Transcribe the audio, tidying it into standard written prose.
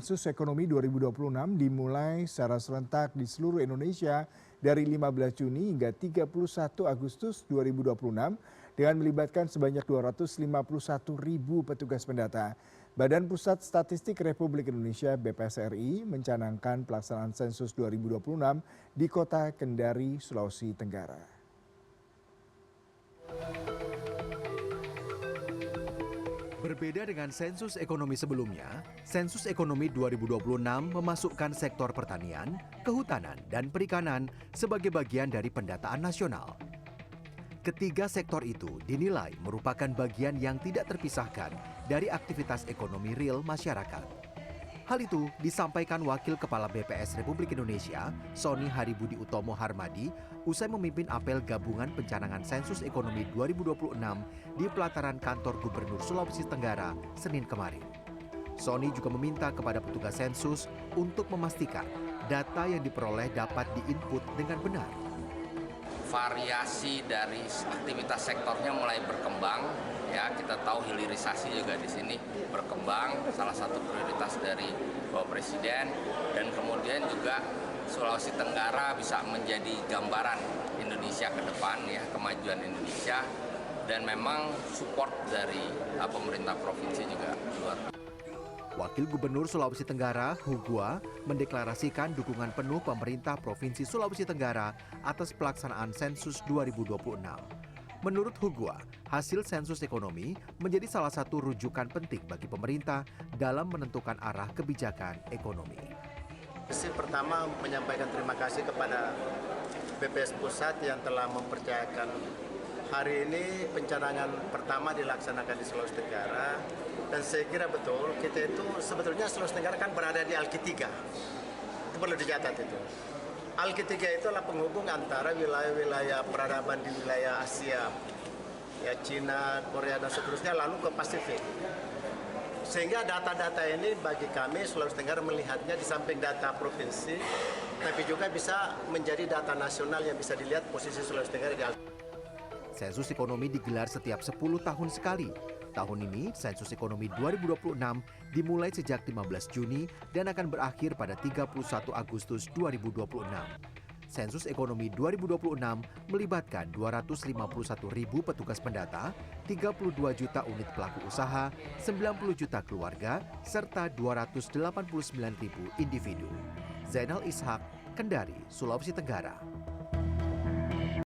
Sensus Ekonomi 2026 dimulai secara serentak di seluruh Indonesia dari 15 Juni hingga 31 Agustus 2026 dengan melibatkan sebanyak 251 ribu petugas pendata. Badan Pusat Statistik Republik Indonesia (BPS RI) mencanangkan pelaksanaan sensus 2026 di Kota Kendari, Sulawesi Tenggara. Berbeda dengan sensus ekonomi sebelumnya, sensus ekonomi 2026 memasukkan sektor pertanian, kehutanan, dan perikanan sebagai bagian dari pendataan nasional. Ketiga sektor itu dinilai merupakan bagian yang tidak terpisahkan dari aktivitas ekonomi real masyarakat. Hal itu disampaikan Wakil Kepala BPS Republik Indonesia, Sony Haribudi Utomo Harmadi, usai memimpin apel gabungan pencanangan sensus ekonomi 2026 di pelataran kantor Gubernur Sulawesi Tenggara, Senin kemarin. Sony juga meminta kepada petugas sensus untuk memastikan data yang diperoleh dapat diinput dengan benar. Variasi dari aktivitas sektornya mulai berkembang, ya kita tahu hilirisasi juga di sini berkembang, salah satu prioritas dari Bapak Presiden, dan kemudian juga Sulawesi Tenggara bisa menjadi gambaran Indonesia ke depan, ya kemajuan Indonesia, dan memang support dari pemerintah provinsi juga luar biasa. Wakil Gubernur Sulawesi Tenggara, Hugua, mendeklarasikan dukungan penuh pemerintah Provinsi Sulawesi Tenggara atas pelaksanaan sensus 2026. Menurut Hugua, hasil sensus ekonomi menjadi salah satu rujukan penting bagi pemerintah dalam menentukan arah kebijakan ekonomi. Pertama, menyampaikan terima kasih kepada BPS Pusat yang telah mempercayakan hari ini pencanangan pertama dilaksanakan di Sulawesi Tenggara. Dan saya kira betul, kita itu sebetulnya Sulawesi Tenggara kan berada di Alki 3. Itu perlu dicatat itu. Alki 3 itu adalah penghubung antara wilayah-wilayah peradaban di wilayah Asia, ya Cina, Korea, dan seterusnya, lalu ke Pasifik. Sehingga data-data ini bagi kami Sulawesi Tenggara melihatnya di samping data provinsi, tapi juga bisa menjadi data nasional yang bisa dilihat posisi Sulawesi Tenggara di Alki. Sensus ekonomi digelar setiap 10 tahun sekali. Tahun ini, sensus ekonomi 2026 dimulai sejak 15 Juni dan akan berakhir pada 31 Agustus 2026. Sensus ekonomi 2026 melibatkan 251 ribu petugas pendata, 32 juta unit pelaku usaha, 90 juta keluarga, serta 289 ribu individu. Zainal Ishak, Kendari, Sulawesi Tenggara.